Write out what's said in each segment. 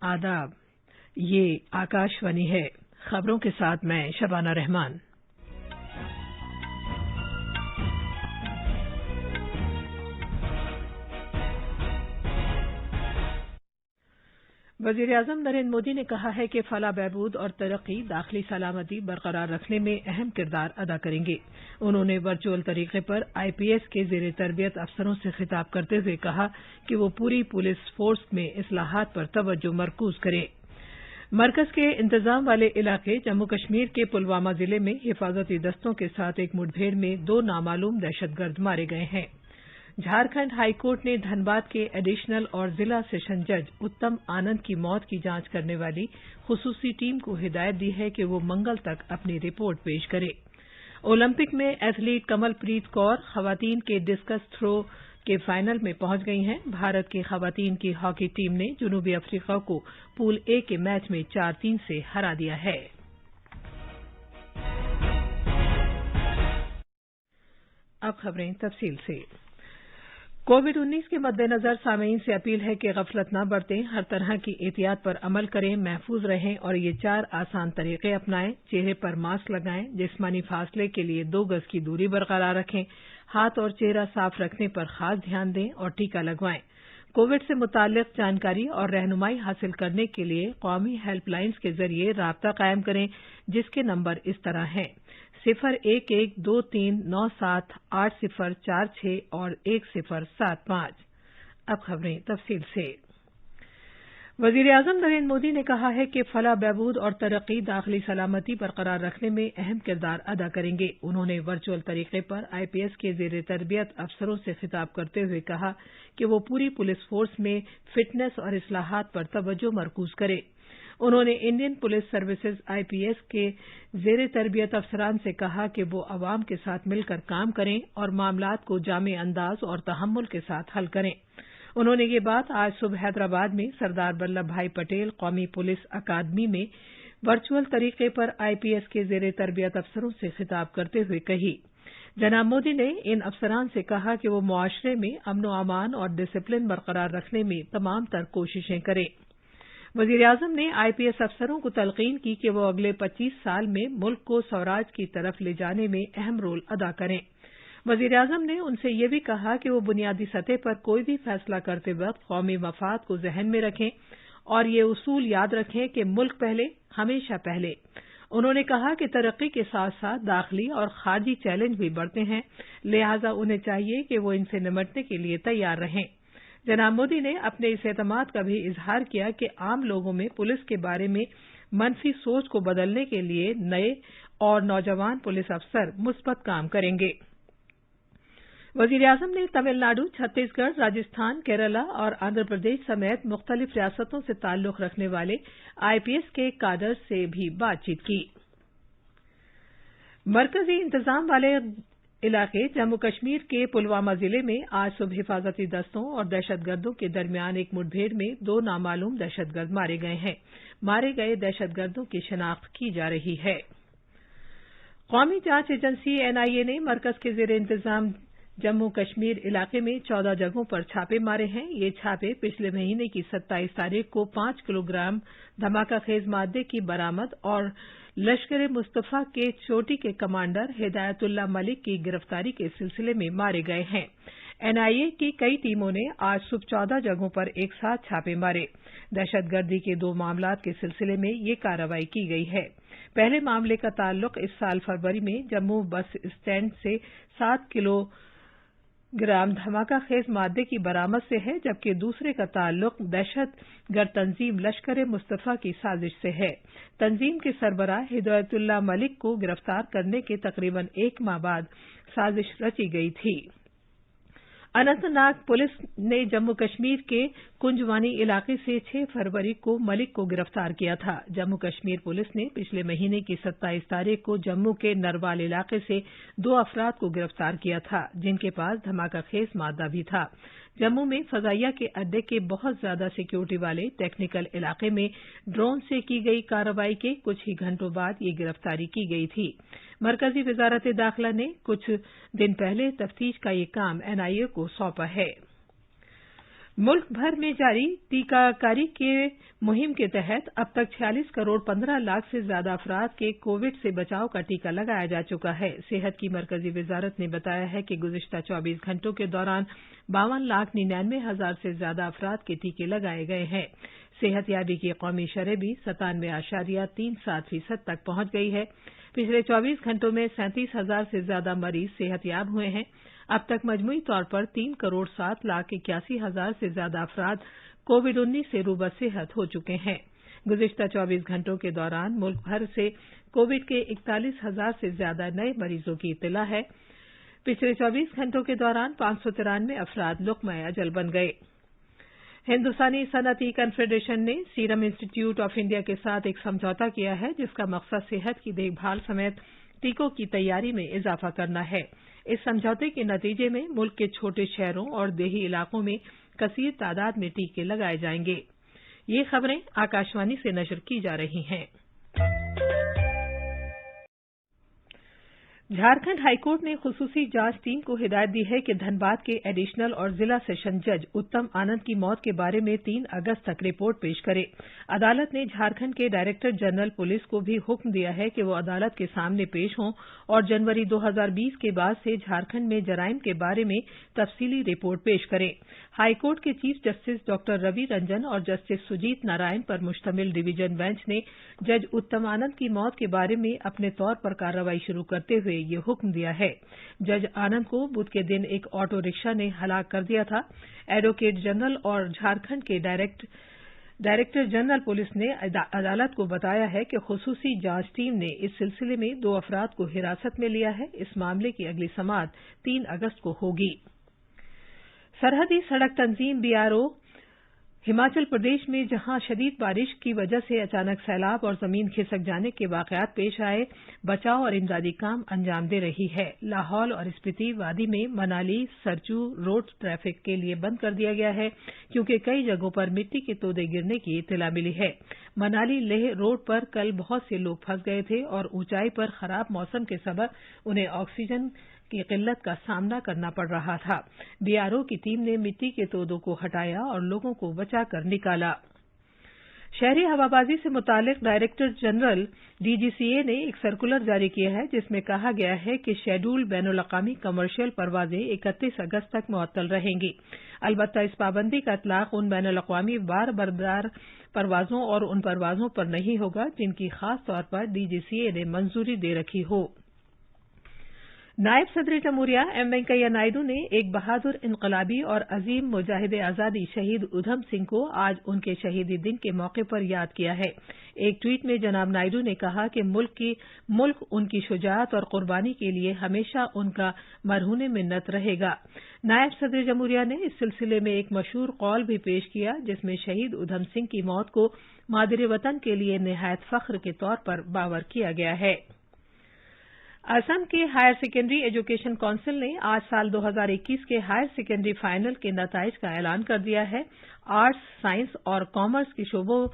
आदाब। ये आकाशवाणी है। खबरों के साथ मैं शबाना रहमान। वज़ीर-ए-आज़म नरेंद्र मोदी ने कहा है कि फलाह बहबूद और तरक्की दाखिली सलामती बरकरार रखने में अहम किरदार अदा करेंगे। उन्होंने वर्चुअल तरीके पर आईपीएस के ज़ेर तरबियत अफसरों से खिताब करते हुए कहा कि वो पूरी पुलिस फोर्स में इस्लाहात पर तवज्जो मरकूज करें। मरकज के इंतजाम वाले इलाके जम्मू कश्मीर के पुलवामा जिले में हिफाजती दस्तों के साथ एक मुठभेड़ में 2 नामालूम दहशतगर्द मारे गए हैं। झारखंड हाईकोर्ट ने धनबाद के एडिशनल और जिला सेशन जज उत्तम आनंद की मौत की जांच करने वाली खुसूसी टीम को हिदायत दी है कि वो मंगल तक अपनी रिपोर्ट पेश करे। ओलंपिक में एथलीट कमलप्रीत कौर खवातीन के डिस्कस थ्रो के फाइनल में पहुंच गई हैं। भारत की खवातीन की हॉकी टीम ने जनूबी अफ्रीका को पूल ए के मैच में 4-3 से हरा दिया है। अब खबरें तफसील से। कोविड-19 के मद्देनजर सामीन से अपील है कि गफलत न बरतें, हर तरह की एहतियात पर अमल करें, महफूज रहें और ये 4 आसान तरीके अपनाएं। चेहरे पर मास्क लगाएं, जिस्मानी फासले के लिए 2 गज की दूरी बरकरार रखें, हाथ और चेहरा साफ रखने पर खास ध्यान दें और टीका लगवाएं। कोविड से मुताल्लिक जानकारी और रहनुमाई हासिल करने के लिए कौमी हेल्पलाइन्स के जरिए राब्ता कायम करें, जिसके नंबर इस तरह हैं 01123978046 और 1075। अब खबरें तफसील से। वज़ीर-ए-आज़म नरेंद्र मोदी ने कहा है कि फलाह बहबूद और तरक्की दाखिली सलामती बरकरार रखने में अहम किरदार अदा करेंगे। उन्होंने वर्चुअल तरीके पर आईपीएस के ज़ेर तरबियत अफसरों से खिताब करते हुए कहा कि वो पूरी पुलिस फोर्स में फिटनेस और इस्लाहात पर तवज्जो मरकूज करें। उन्होंने इंडियन पुलिस सर्विसेज आईपीएस के ज़ेर तरबियत अफसरान से कहा कि वो अवाम के साथ मिलकर काम करें और मामलात को जामे अंदाज और तहम्मुल के साथ हल करें। उन्होंने ये बात आज सुबह हैदराबाद में सरदार वल्लभ भाई पटेल कौमी पुलिस अकादमी में वर्चुअल तरीके पर आईपीएस के ज़ेर तरबियत अफसरों से खिताब करते हुए कही। जनाब मोदी ने इन अफसरान से कहा कि वो मुआशरे में अमन अमान और डिसिप्लिन बरकरार रखने में तमाम तर कोशिशें करें। वज़ीर-ए-आज़म ने आईपीएस अफसरों को तलकीन की कि वो अगले 25 साल में मुल्क को स्वराज की तरफ ले जाने में अहम रोल अदा करें। वज़ीर-ए-आज़म ने उनसे ये भी कहा कि वो बुनियादी सतह पर कोई भी फैसला करते वक्त कौमी मफाद को जहन में रखें और ये उसूल याद रखें कि मुल्क पहले, हमेशा पहले। उन्होंने कहा कि तरक्की के साथ साथ दाखिली और खारजी चैलेंज भी बढ़ते हैं, लिहाजा उन्हें चाहिए कि वो इनसे निपटने के लिए तैयार रहें। जनाब मोदी ने अपने इस एतमाद का भी इजहार किया कि आम लोगों में पुलिस के बारे में मनफी सोच को बदलने के लिए नए और नौजवान पुलिस अफसर मुस्बत काम करेंगे। वज़ीर-ए-आज़म ने तमिलनाडु, छत्तीसगढ़, राजस्थान, केरला और आंध्र प्रदेश समेत मुख्तलिफ रियासतों से ताल्लुक रखने वाले आईपीएस के काडर से भी बातचीत की। मरकजी इंतजाम वाले इलाके जम्मू कश्मीर के पुलवामा जिले में आज सुबह हिफाजती दस्तों और दहशतगर्दों के दरमियान एक मुठभेड़ में 2 नामालूम दहशतगर्द मारे गए हैं। मारे गए दहशतगर्दों की शिनाख्त की जा रही है। कौमी जांच एजेंसी एनआईए ने मरकज के ज़ेर इंतजाम जम्मू कश्मीर इलाके में 14 जगहों पर छापे मारे हैं। ये छापे पिछले महीने की 27 तारीख को 5 किलोग्राम धमाका खेज मादे की बरामद और लश्कर मुस्तफा के चोटी के कमांडर हिदायतुल्लाह मलिक की गिरफ्तारी के सिलसिले में मारे गए हैं। एनआईए की कई टीमों ने आज सुबह 14 जगहों पर एक साथ छापे मारे। दहशतगर्दी के 2 मामलात के सिलसिले में ये कार्रवाई की गई है। पहले मामले का ताल्लुक इस साल फरवरी में जम्मू बस स्टैंड से 7 किलोग्राम धमाका खेज मादे की बरामद से है, जबकि दूसरे का ताल्लुक दहशतगर्द तंजीम लश्कर मुस्तफा की साजिश से है। तंजीम के सरबराह हिदायतुल्लाह मलिक को गिरफ्तार करने के तकरीबन 1 माह बाद साजिश रची गई थी। अनंतनाग पुलिस ने जम्मू कश्मीर के कुंजवानी इलाके से 6 फरवरी को मलिक को गिरफ्तार किया था। जम्मू कश्मीर पुलिस ने पिछले महीने की 27 तारीख को जम्मू के नरवाल इलाके से 2 अफराद को गिरफ्तार किया था, जिनके पास धमाका खेज मादा भी था। जम्मू में फजाइया के अड्डे के बहुत ज्यादा सिक्योरिटी वाले टेक्निकल इलाके में ड्रोन से की गई कार्रवाई के कुछ ही घंटों बाद ये गिरफ्तारी की गई थी। मरकजी वजारत दाखिला ने कुछ दिन पहले तफ्तीश का ये काम एनआईए को सौंपा है। मुल्क भर में जारी टीकाकारी के मुहिम के तहत अब तक 46 करोड़ 15 लाख से ज्यादा अफराद के कोविड से बचाव का टीका लगाया जा चुका है। सेहत की मरकजी वजारत ने बताया है कि गुज़िश्ता 24 घंटों के दौरान 52,99,000 से ज्यादा अफराद के टीके लगाए गए हैं। सेहतयाबी की कौमी शरह भी 97.37% तक पहुंच गई है। पिछले 24 घंटों में 37,000 से ज्यादा मरीज सेहतयाब हुए हैं। अब तक मजमूई तौर पर 3 करोड़ 7 लाख 81,000 से ज्यादा अफराद कोविड-19 से रूबसेहत हो चुके हैं। गुज़िश्ता 24 घंटों के दौरान मुल्क भर से कोविड के 41,000 से ज्यादा नए मरीजों की इत्तला है। पिछले 24 घंटों के दौरान 593 अफराद लुक़्मा अजल बन गए। हिंदुस्तानी सनअती कन्फेडरेशन ने सीरम इंस्टीट्यूट ऑफ इंडिया के साथ एक समझौता किया है जिसका मकसद सेहत की देखभाल समेत टीकों की तैयारी में इजाफा करना है। इस समझौते के नतीजे में मुल्क के छोटे शहरों और देही इलाकों में कसीर तादाद में टीके लगाए जाएंगे। ये खबरें आकाशवाणी से नशर की जा रही हैं। झारखंड हाईकोर्ट ने खुसूसी जांच टीम को हिदायत दी है कि धनबाद के एडिशनल और जिला सेशन जज उत्तम आनंद की मौत के बारे में 3 अगस्त तक रिपोर्ट पेश करे। अदालत ने झारखंड के डायरेक्टर जनरल पुलिस को भी हुक्म दिया है कि वो अदालत के सामने पेश हों और जनवरी 2020 के बाद से झारखंड में जराइम के बारे में तफसीली रिपोर्ट पेश करें। हाईकोर्ट के chief justice doctor Ravi Ranjan और जस्टिस सुजीत नारायण पर मुश्तमिल डिवीजन बेंच ने जज उत्तम आनंद की मौत के बारे में अपने तौर पर कार्रवाई शुरू करते हुए ये हुक्म दिया है। जज आनंद को बुध के दिन एक ऑटो रिक्शा ने हलाक कर दिया था। एडवोकेट जनरल और झारखंड के डायरेक्टर जनरल पुलिस ने अदालत को बताया है कि खुसूसी जांच टीम ने इस सिलसिले में 2 अफराद को हिरासत में लिया है। इस मामले की अगली समाअत 3 अगस्त को होगी। सरहदी सड़क तंजीम बीआरओ हिमाचल प्रदेश में जहां शदीद बारिश की वजह से अचानक सैलाब और जमीन खिसक जाने के वाकयात पेश आए, बचाव और इमदादी काम अंजाम दे रही है। लाहौल और स्पीति वादी में मनाली सरचू रोड ट्रैफिक के लिए बंद कर दिया गया है क्योंकि कई जगहों पर मिट्टी के तोदे गिरने की इत्तला मिली है। मनाली लेह रोड पर कल बहुत से लोग फंस गए थे और ऊंचाई पर खराब मौसम के सबब उन्हें ऑक्सीजन की किल्लत का सामना करना पड़ रहा था। बीआरओ की टीम ने मिट्टी के तोदों को हटाया और लोगों को बचाकर निकाला। शहरी हवाबाजी से मुतालिक डायरेक्टर जनरल डीजीसीए ने एक सर्कुलर जारी किया है जिसमें कहा गया है कि शेड्यूल बैनुल-अक़वामी कमर्शियल परवाजें 31 अगस्त तक मुअत्तल रहेंगी। अलबत्ता इस पाबंदी का इतलाक उन बैनुल-अक़वामी बार बरदार परवाजों और उन परवाजों पर नहीं होगा जिनकी खास तौर पर डीजीसीए ने मंजूरी दे रखी हो। नायब सदर जमहूरिया एम वेंकैया नायडू ने एक बहादुर इनकलाबी और अजीम मुजाहिद आजादी शहीद उधम सिंह को आज उनके शहीदी दिन के मौके पर याद किया है। एक ट्वीट में जनाब नायडू ने कहा कि मुल्क उनकी शुजाअत और कुर्बानी के लिए हमेशा उनका मरहूने मिन्नत रहेगा। नायब सदर जमहूरिया ने इस सिलसिले में एक मशहूर कौल भी पेश किया जिसमें शहीद उधम सिंह की मौत को मादरे वतन के लिए निहायत फख्र के तौर पर बावर किया गया है। असम के हायर सेकेंडरी एजुकेशन काउंसिल ने आज साल 2021 के हायर सेकेंडरी फाइनल के नताइज का ऐलान कर दिया है। आर्ट्स, साइंस और कॉमर्स के शोबों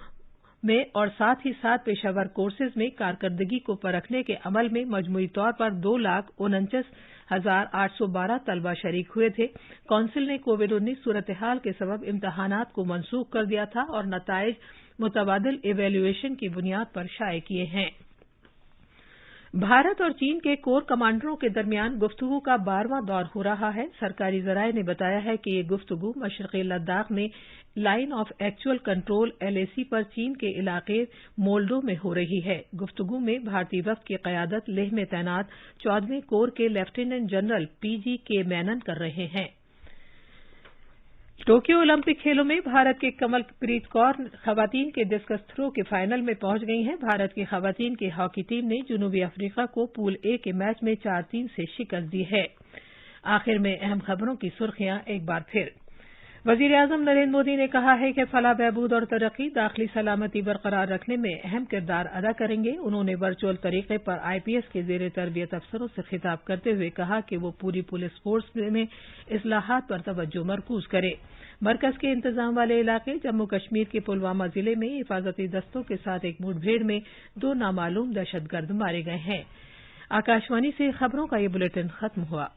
में और साथ ही साथ पेशावर कोर्सेज में कारकर्दगी को परखने के अमल में मजमूई तौर पर 2,49,812 तलबा शरीक हुए थे। काउंसिल ने कोविड-19 सूरत-ए-हाल के सबब इम्तहानात को मनसूख कर दिया था और नताइज मुतबादिल इवैल्यूएशन की बुनियाद पर शाये किए हैं। भारत और चीन के कोर कमांडरों के दरमियान गुफ्तगू का 12वां दौर हो रहा है। सरकारी जराये ने बताया है कि ये गुफ्तगू मशरक़ी लद्दाख में line of actual control LAC पर चीन के इलाके मोल्डो में हो रही है। गुफ्तगू में भारतीय वफ़द की क़यादत लेह में तैनात 14वें कोर के लेफ्टिनेंट जनरल PG मेनन कर रहे हैं। टोक्यो ओलंपिक खेलों में भारत के कमलप्रीत कौर खवातीन के डिस्कस थ्रो के फाइनल में पहुंच गई हैं। भारत की खवातीन की हॉकी टीम ने जनूबी अफ्रीका को पूल A के मैच में 4-3 से शिकस्त दी है। आखिर में अहम खबरों की सुर्खियां एक बार फिर। वज़ीर-ए-आज़म नरेंद्र मोदी ने कहा है कि फलाह बहबूद और तरक्की दाखिली सलामती बरकरार रखने में अहम किरदार अदा करेंगे। उन्होंने वर्चुअल तरीके पर IPS के ज़ेर तरबियत अफसरों से खिताब करते हुए कहा कि वो पूरी पुलिस फोर्स में इस्लाहात पर तवज्जो मरकूज करे। मरकज के इंतजाम वाले इलाके जम्मू कश्मीर के पुलवामा जिले में हिफाजती दस्तों के साथ एक मुठभेड़ में 2 नामालूम दहशतगर्द मारे गए हैं। आकाशवाणी से खबरों का ये बुलेटिन खत्म हुआ।